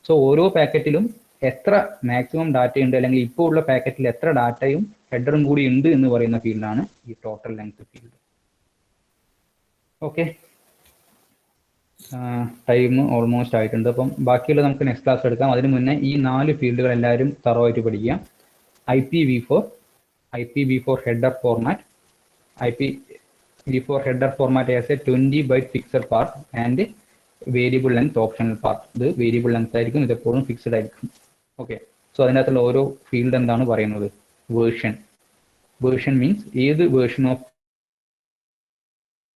സോ ഓരോ പാക്കറ്റിലും എത്ര മാക്സിമം ഡാറ്റ ഉണ്ട്, അല്ലെങ്കിൽ ഇപ്പോൾ ഉള്ള പാക്കറ്റിൽ എത്ര ഡാറ്റയും ഹെഡറും കൂടി ഉണ്ട് എന്ന് പറയുന്ന ഫീൽഡാണ് ഈ total length field. Okay, time almost ആയിട്ടുണ്ട്. അപ്പം ബാക്കിയുള്ള നമുക്ക് നെക്സ്റ്റ് ക്ലാസ് എടുക്കാം. അതിന് മുന്നേ ഈ 4 ഫീൽഡുകൾ എല്ലാവരും തറവായിട്ട് പഠിക്കുക. IPv4 header format. IPv4 header format has a 20 byte fixed part and variable length optional part. ഇത് വേരിയബിൾ ലെങ്ത് ആയിരിക്കും, ഇതെപ്പോഴും ഫിക്സ്ഡ് ആയിരിക്കും. ഓക്കെ, സോ അതിനകത്തുള്ള ഓരോ ഫീൽഡ് എന്താണ് പറയുന്നത്? വേർഷൻ മീൻസ് ഏത് വേർഷൻ ഓഫ്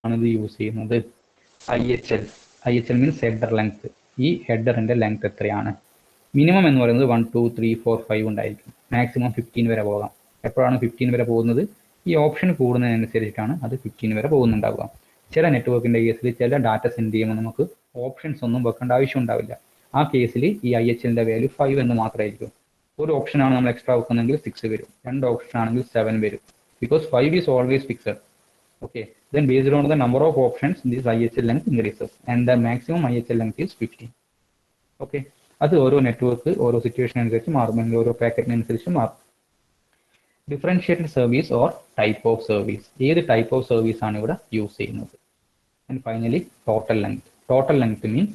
ആണ് ഇത് യൂസ് ചെയ്യുന്നത്? IHL means header length. ഈ ഹെഡറിന്റെ ലെങ്ത് എത്രയാണ്? മിനിമം എന്ന് പറയുന്നത് 1 2 3 4 5 ഉണ്ടായിരിക്കും. മാക്സിമം 15 വരെ പോകാം. എപ്പോഴാണ് 15 വരെ പോകുന്നത്? ഈ ഓപ്ഷൻ കൂടുന്നതിനനുസരിച്ചിട്ടാണ് അത് 15 വരെ പോകുന്നുണ്ടാവുക. ചില നെറ്റ്വർക്കിന്റെ കേസിൽ ചില ഡാറ്റ സെൻഡ് ചെയ്യുമ്പോൾ നമുക്ക് ഓപ്ഷൻസ് ഒന്നും വെക്കേണ്ട ആവശ്യം ഉണ്ടാവില്ല. ആ കേസിൽ ഈ IHLന്റെ വാല്യൂ 5 എന്ന് മാത്രമായിരിക്കും. ഒരു ഓപ്ഷനാണ് നമ്മൾ എക്സ്ട്രാ വെക്കുന്നെങ്കിൽ 6 വരും, 2 ഓപ്ഷൻ ആണെങ്കിൽ 7 വരും. Because 5 is always fixed. Okay, then based on the number of options, this IHL length increases and the maximum IHL length is 15. Okay, അത് ഓരോ നെറ്റ്വർക്ക് ഓരോ സിറ്റുവേഷൻ അനുസരിച്ച് മാറും, അല്ലെങ്കിൽ ഓരോ പാക്കറ്റിനനുസരിച്ച് മാറും. Differentiated service or type of service. ഏത് ടൈപ്പ് ഓഫ് സർവീസ് ആണ് ഇവിടെ യൂസ് ചെയ്യുന്നത്? And finally total length. Total length means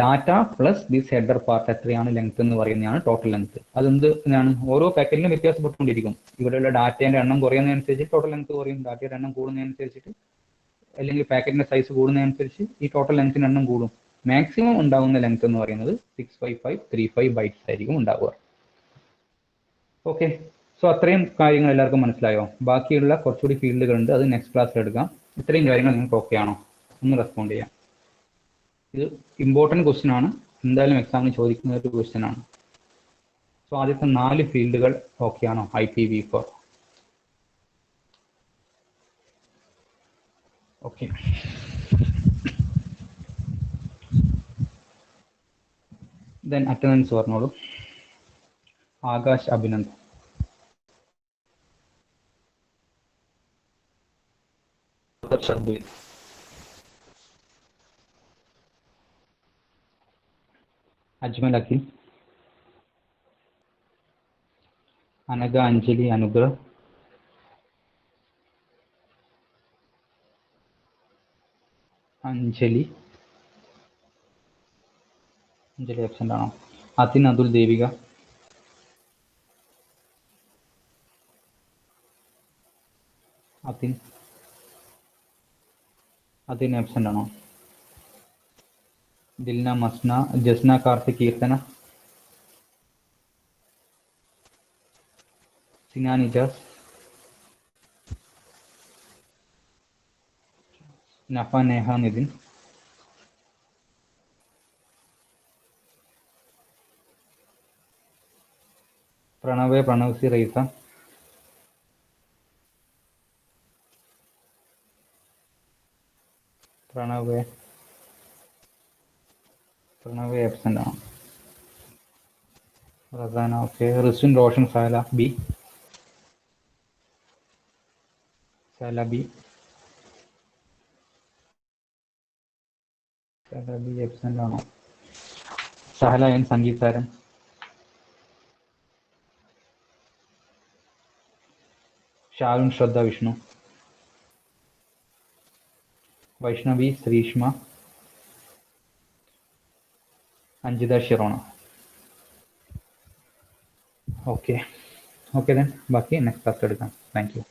data plus this header part എത്രയാണ് ലെങ്ത് എന്ന് പറയുന്നതാണ് ടോട്ടൽ ലെങ്ത്. അതെന്താണ്? ഓരോ പാക്കറ്റിലും വ്യത്യാസപ്പെട്ടുകൊണ്ടിരിക്കും. ഇവിടെയുള്ള ഡാറ്റേന്റെ എണ്ണം കുറയുന്നതനുസരിച്ച് ടോട്ടൽ ലെങ്ത് കുറയും, ഡാറ്റയുടെ എണ്ണം കൂടുന്നതനുസരിച്ചിട്ട് അല്ലെങ്കിൽ പാക്കറ്റിന്റെ സൈസ് കൂടുന്നതനുസരിച്ച് ഈ ടോട്ടൽ ലെങ്ത്തിന്റെ എണ്ണം കൂടും. മാക്സിമം ഉണ്ടാകുന്ന ലെങ്ത് എന്ന് പറയുന്നത് 65535 ബൈറ്റ്സ് ആയിരിക്കും ഉണ്ടാവുക. ഓക്കെ, സോ അത്രയും കാര്യങ്ങൾ എല്ലാവർക്കും മനസ്സിലായോ? ബാക്കിയുള്ള കുറച്ചുകൂടി ഫീൽഡുകളുണ്ട്, അത് നെക്സ്റ്റ് ക്ലാസ്സിൽ എടുക്കാം. ഇത്രയും കാര്യങ്ങൾ നിങ്ങൾക്ക് ഓക്കെ ആണോ? ഒന്ന് റെസ്പോണ്ട് ചെയ്യാം. ഇത് ഇമ്പോർട്ടൻറ്റ് ക്വസ്റ്റ്യൻ ആണ്, എന്തായാലും എക്സാമിന് ചോദിക്കുന്ന ഒരു ക്വസ്റ്റ്യൻ ആണ്. സോ ആദ്യത്തെ 4 ഫീൽഡുകൾ ഓക്കെ ആണോ? IPv4. ഓക്കെ, ദെൻ അറ്റൻഡൻസ് പറഞ്ഞോളൂ. ആകാശ് അഭിനന്ദ്. അജ്മൽ അഖിൽ. അനഘ അഞ്ജലി അനുഗ്രഹ്. അഞ്ജലി ആബ്സെന്റ് ആണോ? അതിൻ അതുൽ ദേവിക. അതിൻ ആബ്സെന്റ് ആണോ? ദിൽന മസ്ന. ജസ്ന കാർത്തിക് കീർത്തന. സിനാൻ ഇജാസ്. നഫ നേഹ നിതിൻ. പ്രണവ്സി റൈസ. പ്രണവ് ആബ്സെന്റ് ആണ്. Rasana okay. Rizwin Roshan. Sahala B. Absent ആണോ? Sahala N Sangeetharan. Sharun Shraddha Vishnu. Vaishnavi Sreeshma. Anjitha Shirona. Okay then ബാക്കി നെക്സ്റ്റ് ക്ലാസ് എടുക്കാം. Thank U.